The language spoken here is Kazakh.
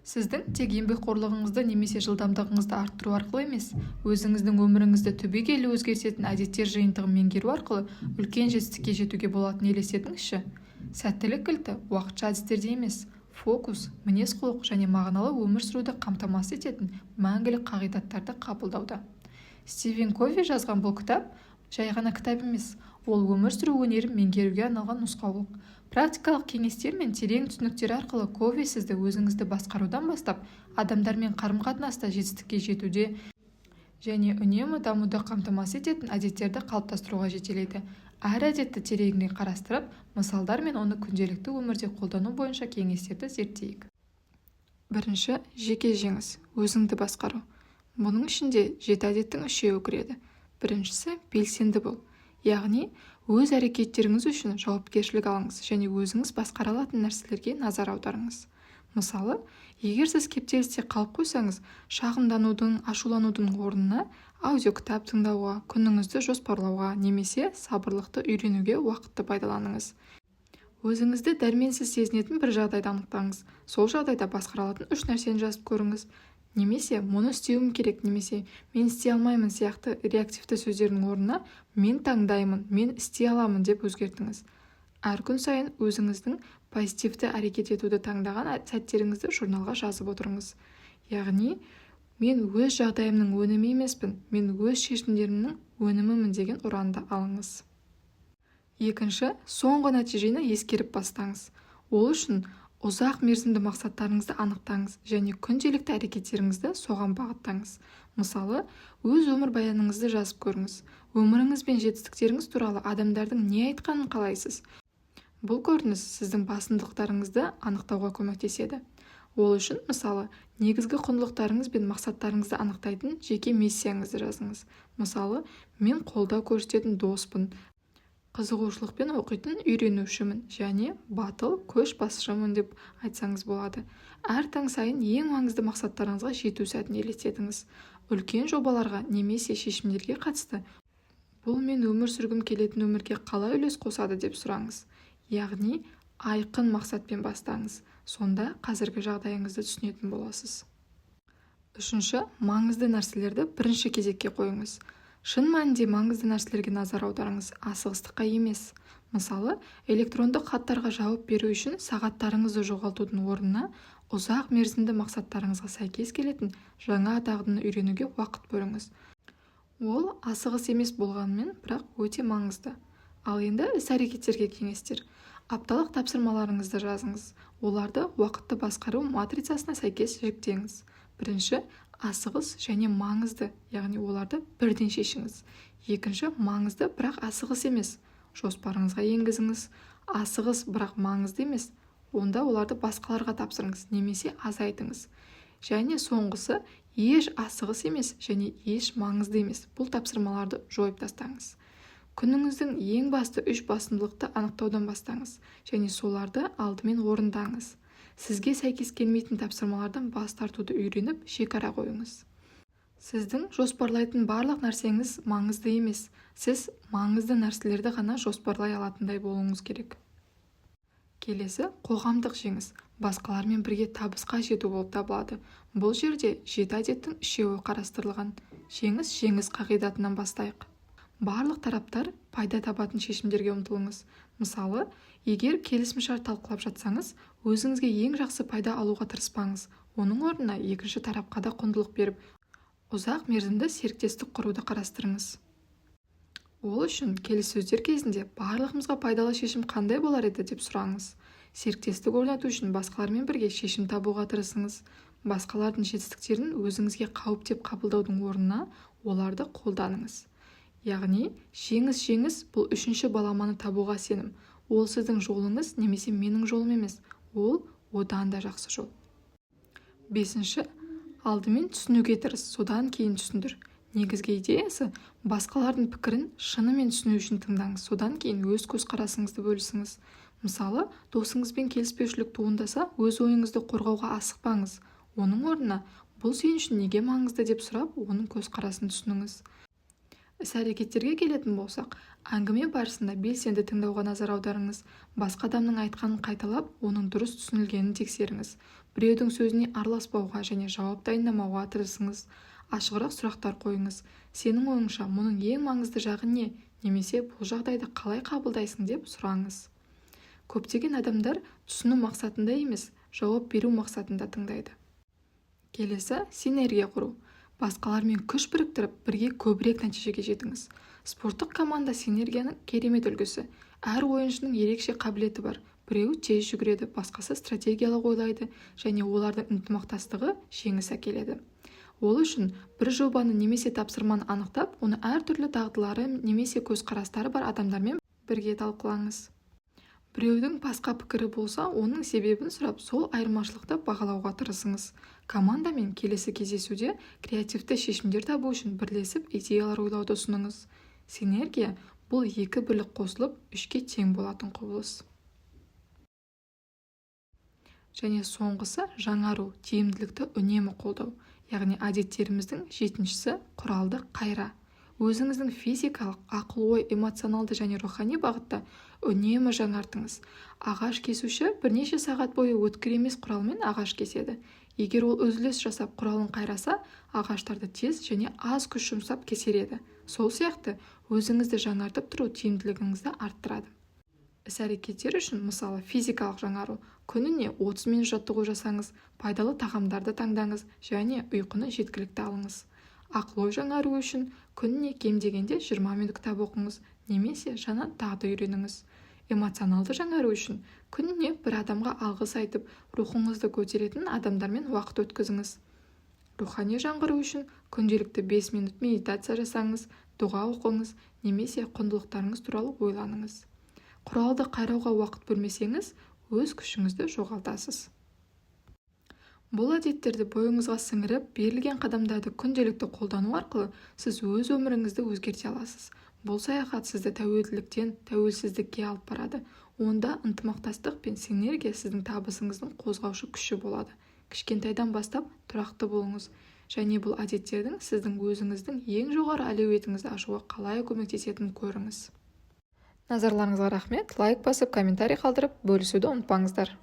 Сіздің тек еңбекқорлығыңызды немесе жылдамдығыңызды арттыру арқылы емес, өзіңіздің өміріңізді түбегейлі өзгертетін әдеттер жиынтығын меңгеру арқылы үлкен жетістікке жетуге болатынын елестетіңізші. Сәттілік кілті уақытша әдістерде емес, фокус, мінез-құлық және мағыналы өмір сүруді қамтамасыз ететін мәңгілік қағидаттарды қабылдауда. Стивен Кови жазған бұл кітап жай ғана кітап емес, ол өмір сүру өнерін меңгеруге арналған нұсқаулық. Практикалық кеңестер мен терең түсініктер арқылы Кови сізді өзіңізді басқарудан бастап, адамдармен қарым-қатынаста жетістікке жетуде және үнемі дамуды қамтамасыз ететін әдеттерді қалыптастыруға жетелейді. Әр әдетті тереңірек қарастырып, мысалдар мен оны күнделікті өмірде қолдану бойынша кеңестерді зерттейік. Бірінші, жеке жеңіс, өзіңді басқару. Бұның ішінде 7 әдеттің 3-еуі кіреді. Біріншісі, белсенді бол. Яғни, өз әрекеттеріңіз үшін жауапкершілік алыңыз және өзіңіз басқара алатын нәрселерге назар аударыңыз. Мысалы, егер сіз кептелісте қалып қойсаңыз, шағымданудың, ашуланудың орнына аудиокітап тыңдауға, күніңізді жоспарлауға немесе сабырлықты үйренуге уақытты пайдаланыңыз. Өзіңізді дәрменсіз сезінетін бір жағдайды анықтаңыз. Сол жағдайда басқара алатын 3 нәрсені жазып көріңіз. Немесе мұны істеуім керек, немесе мен істей алмаймын сияқты реактивті сөздердің орнына мен таңдаймын, мен істей аламын деп өзгертіңіз. Әр күн сайын өзіңіздің позитивті әрекет етуді таңдаған сәттеріңізді журналға жазып отырыңыз. Яғни, мен өз жағдайымның өнімі емеспін, мен өз шешімдерімнің өнімімін деген ұранды алыңыз. Екінші, соңғы нәтижені ескеріп бастаңыз. Ол үшін ұзақ мерзімді мақсаттарыңызды анықтаңыз және күнделікті әрекеттеріңізді соған бағыттаңыз. Мысалы, өз өмір баяныңызды жазып көріңіз. Өміріңіз бен жетістіктеріңіз туралы адамдардың не айтқанын қалайсыз? Бұл көрініс сіздің басымдықтарыңызды анықтауға көмектеседі. Ол үшін, мысалы, негізгі құндылықтарыңыз бен мақсаттарыңызды анықтайтын жеке миссияңызды жазыңыз. Мысалы, мен қолдау көрсететін доспын, қызығушылықпен оқитын үйренушімін және батыл көшбасшымын деп айтсаңыз болады. Әр таң сайын ең маңызды мақсаттарыңызға жету сәтін елестетіңіз. Үлкен жобаларға немесе шешімдерге қатысты бұл мен өмір сүргім келетін өмірге қалай үлес қосады деп сұраңыз. Яғни, айқын мақсатпен бастаңыз. Сонда қазіргі жағдайыңызды түсінетін боласыз. Үшінші, маңызды нәрселерді бірінші кезекке қойыңыз. Шын мәнінде маңызды нәрселерге назар аударыңыз, асығыстыққа емес. Мысалы, электрондық хаттарға жауап беру үшін сағаттарыңызды жоғалтудың орнына ұзақ мерзімді мақсаттарыңызға сәйкес келетін жаңа дағдыны үйренуге уақыт бөліңіз. Ол асығыс емес болғанымен, бірақ өте маңызды. Ал енді іс-әрекеттерге кеңестер. Апталық тапсырмаларыңызды жазыңыз. Оларды уақытты басқару матрицасына сәйкес жіктеңіз. Бірінші, асығыс және маңызды, яғни оларды бірден шешіңіз. Екінші, маңызды, бірақ асығыс емес. Жоспарыңызға енгізіңіз. Асығыс, бірақ маңызды емес. Онда оларды басқаларға тапсырыңыз, немесе азайтыңыз. Және соңғысы, еш асығыс емес және еш маңызды емес. Бұл тапсырмаларды жойып тастаңыз. Күніңіздің ең басты 3 басымдылықты анықтаудан бастаңыз және соларды алдымен орындаңыз. Сізге сәйкес келмейтін тапсырмалардан бас тартуды үйреніп, шекара қойыңыз. Сіздің жоспарлайтын барлық нәрсеңіз маңызды емес. Сіз маңызды нәрселерді ғана жоспарлай алатындай болуыңыз керек. Келесі, қоғамдық жеңіс. Басқалармен бірге табысқа жету болып табылады. Бұл жерде 7 әдеттің 3-еуі қарастырылған. Жеңіс қағидатынан бастайық. Барлық тараптар пайда табатын шешімдерге ұмтылыңыз. Мысалы, егер келісімшарт талқылап жатсаңыз, өзіңізге ең жақсы пайда алуға тырыспаңыз. Оның орнына екінші тарапқа да құндылық беріп, ұзақ мерзімді серіктестік құруды қарастырыңыз. Ол үшін келіссөздер кезінде барлығымызға пайдалы шешім қандай болар еді деп сұраңыз. Серіктестік орнату үшін басқалармен бірге шешім табуға тырысыңыз. Басқалардың жетістіктерін өзіңізге қауіп деп қабылдаудың орнына оларды қолданыңыз. Яғни, жеңіс бұл 3-ші баламаны табуға сенім. Ол сіздің жолыңыз немесе менің жолым емес. Ол одан да жақсы жол. 5-ші, алдымен түсінуге тырыс, содан кейін түсіндір. Негізгі идеясы, басқалардың пікірін шынымен түсіну үшін тыңдаңыз, содан кейін өз көзқарасыңызды бөлісіңіз. Мысалы, досыңызбен келіспеушілік туындаса, өз ойыңызды қорғауға асықпаңыз. Оның орнына, бұл сен үшін неге маңызды деп сұрап, оның көзқарасын түсініңіз. Іс-әрекеттерге келетін болсақ, әңгіме барысында белсенді тыңдауға назар аударыңыз. Басқа адамның айтқанын қайталап, оның дұрыс түсінілгенін тексеріңіз. Біреудің сөзіне араласпауға және жауап дайындамауға тырысыңыз. Ашығырақ сұрақтар қойыңыз. Сенің ойыңша мұның ең маңызды жағы не? Немесе бұл жағдайды қалай қабылдайсың деп сұраңыз. Көптеген адамдар түсіну мақсатында емес, жауап беру мақсатында тыңдайды. Келесі – синергия құру. Басқалармен күш біріктіріп, бірге көбірек нәтижеге жетіңіз. Спорттық команда синергияның керемет үлгісі. Әр ойыншының ерекше қабілеті бар. Біреуі тез жүгіреді, басқасы стратегиялық ойлайды және олардың ынтымақтастығы жеңіс әкеледі. Ол үшін бір жобаны немесе тапсырманы анықтап, оны әртүрлі дағдылары немесе көзқарастары бар адамдармен бірге талқылаңыз. Біреудің басқа пікірі болса, оның себебін сұрап, сол айырмашылықты бағалауға тырысыңыз. Командамен келесі кездесуде креативті шешімдер табу үшін бірлесіп идеялар ойлауды ұсыныңыз. Синергия – бұл екі бірлік қосылып, үшке тең болатын құбылыс. Және соңғысы – жаңару, тиімділікті үнемі қолдау. Яғни әдеттеріміздің жетіншісі – құралды қайра. Өзіңіздің физикалық, ақыл-ой, эмоционалды және рухани бағытта үнемі жаңартыңыз. Ағаш кесуші бірнеше сағат бойы өткір емес құралмен ағаш кеседі. Егер ол үзіліс жасап құралын қайраса, ағаштарды тез және аз күш жұмсап кесереді. Сол сияқты өзіңізді жаңартып тұру тиімділігіңізді арттырады. Іс-әрекеттер үшін, мысалы, физикалық жаңару. Күніне 30 минут жаттығу жасаңыз, пайдалы тағамдарды таңдаңыз және ұйқыны жеткілікті алыңыз. Ақыл-ой жаңару үшін күніне кем дегенде 20 минут кітап оқыңыз, немесе жаңа дағды үйреніңіз. Эмоционалды жаңару үшін күніне бір адамға алғыс айтып, рухыңызды көтеретін адамдармен уақыт өткізіңіз. Рухани жаңғыру үшін күнделікті 5 минут медитация жасаңыз, дұға оқыңыз, немесе құндылықтарыңыз туралы ойланыңыз. Құралды қайрауға уақыт бөлмесеңіз, өз күшіңізді жоғалтасыз. Бұл әдеттерді бойыңызға сіңіріп, берілген қадамдарды күнделікті қолдану арқылы сіз өз өміріңізді өзгерте аласыз. Бұл саяхат сізді тәуелділіктен тәуелсіздікке алып барады. Онда ынтымақтастық пен синергия сіздің табысыңыздың қозғаушы күші болады. Кішкентайдан бастап тұрақты болыңыз. Және бұл әдеттердің сіздің өзіңіздің ең жоғары әлеуетіңізді ашуға қалай көмектесетінін көріңіз. Назарларыңызға рахмет. Лайк басып, комментарий қалдырып, бөлісуді ұмытпаңыздар.